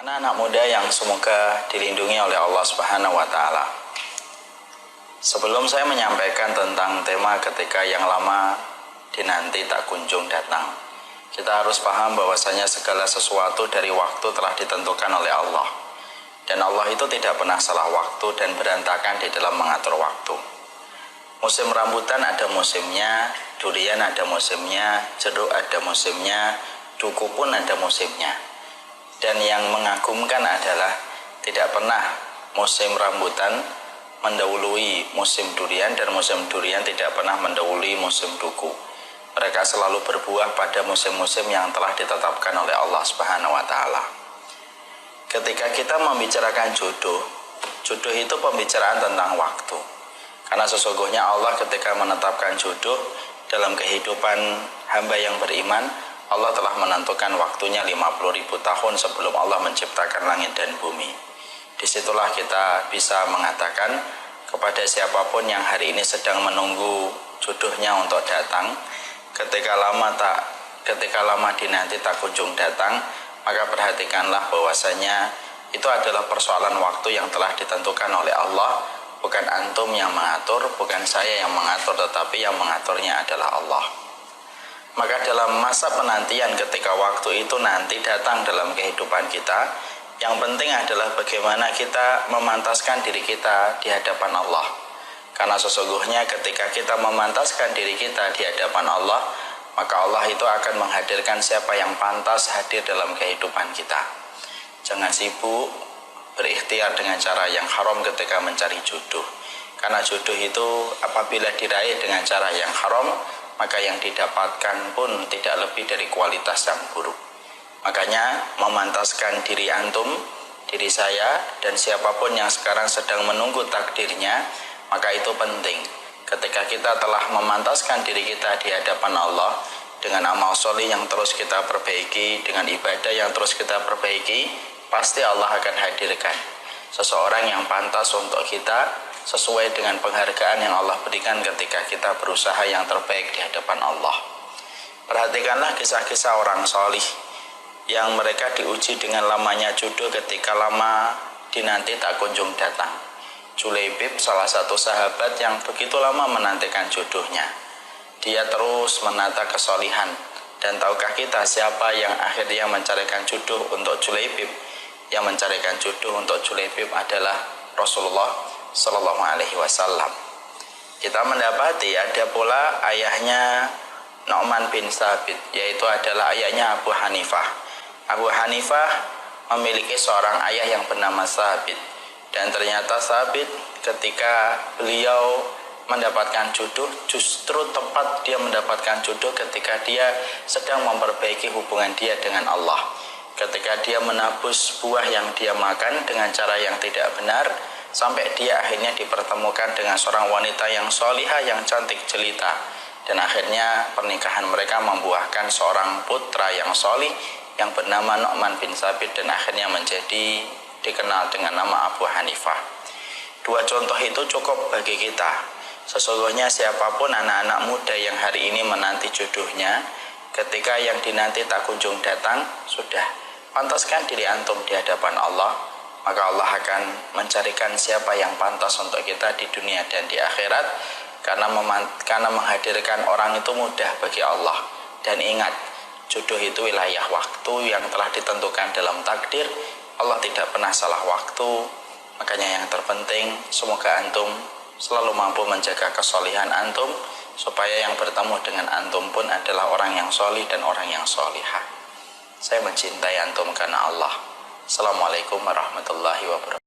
Anak-anak muda yang semoga dilindungi oleh Allah Subhanahu wa Ta'ala. Sebelum saya menyampaikan tentang tema ketika yang lama dinanti tak kunjung datang, kita harus paham bahwasanya segala sesuatu dari waktu telah ditentukan oleh Allah. Dan Allah itu tidak pernah salah waktu dan berantakan di dalam mengatur waktu. Musim rambutan ada musimnya, durian ada musimnya, jeruk ada musimnya, duku pun ada musimnya. Dan yang mengagumkan adalah tidak pernah musim rambutan mendahului musim durian dan musim durian tidak pernah mendahului musim duku. Mereka selalu berbuah pada musim-musim yang telah ditetapkan oleh Allah Subhanahu wa Ta'ala. Ketika kita membicarakan jodoh itu pembicaraan tentang waktu. Karena sesungguhnya Allah ketika menetapkan jodoh dalam kehidupan hamba yang beriman, Allah telah menentukan waktunya 50.000 tahun sebelum Allah menciptakan langit dan bumi. Disitulah kita bisa mengatakan kepada siapapun yang hari ini sedang menunggu jodohnya untuk datang, ketika lama dinanti tak kunjung datang, maka perhatikanlah bahwasanya itu adalah persoalan waktu yang telah ditentukan oleh Allah. Bukan antum yang mengatur, bukan saya yang mengatur, tetapi yang mengaturnya adalah Allah. Maka dalam masa penantian ketika waktu itu nanti datang dalam kehidupan kita, yang penting adalah bagaimana kita memantaskan diri kita di hadapan Allah. Karena sesungguhnya ketika kita memantaskan diri kita di hadapan Allah, maka Allah itu akan menghadirkan siapa yang pantas hadir dalam kehidupan kita. Jangan sibuk berikhtiar dengan cara yang haram ketika mencari jodoh. Karena jodoh itu apabila diraih dengan cara yang haram, maka yang didapatkan pun tidak lebih dari kualitas yang buruk. Makanya memantaskan diri antum, diri saya, dan siapapun yang sekarang sedang menunggu takdirnya, maka itu penting. Ketika kita telah memantaskan diri kita di hadapan Allah, dengan amal soleh yang terus kita perbaiki, dengan ibadah yang terus kita perbaiki, pasti Allah akan hadirkan seseorang yang pantas untuk kita, sesuai dengan penghargaan yang Allah berikan ketika kita berusaha yang terbaik di hadapan Allah. Perhatikanlah kisah-kisah orang solih yang mereka diuji dengan lamanya jodoh ketika lama dinanti tak kunjung datang. Julaibib salah satu sahabat yang begitu lama menantikan jodohnya. Dia terus menata kesolihan. Dan tahukah kita siapa yang akhirnya mencarikan jodoh untuk Julaibib? Yang mencarikan jodoh untuk Julaibib adalah Rasulullah Sallallahu Alaihi Wasallam. Kita mendapati ada pula ayahnya Nu'man bin Thabit, yaitu adalah ayahnya Abu Hanifah. Abu Hanifah memiliki seorang ayah yang bernama Thabit, dan ternyata Thabit ketika beliau mendapatkan jodoh, justru tepat dia mendapatkan jodoh ketika dia sedang memperbaiki hubungan dia dengan Allah. Ketika dia menabus buah yang dia makan dengan cara yang tidak benar, sampai dia akhirnya dipertemukan dengan seorang wanita yang solihah, yang cantik jelita, dan akhirnya pernikahan mereka membuahkan seorang putra yang solih yang bernama Nu'man bin Thabit, dan akhirnya menjadi dikenal dengan nama Abu Hanifah. Dua contoh itu cukup bagi kita. Sesungguhnya siapapun anak-anak muda yang hari ini menanti jodohnya, ketika yang dinanti tak kunjung datang, sudah pantaskan diri antum di hadapan Allah, maka Allah akan mencarikan siapa yang pantas untuk kita di dunia dan di akhirat. Karena menghadirkan orang itu mudah bagi Allah. Dan ingat, jodoh itu wilayah waktu yang telah ditentukan dalam takdir. Allah tidak pernah salah waktu. Makanya yang terpenting, semoga antum selalu mampu menjaga kesolihan antum, supaya yang bertemu dengan antum pun adalah orang yang solih dan orang yang solihah. Saya mencintai antum karena Allah. Assalamualaikum warahmatullahi wabarakatuh.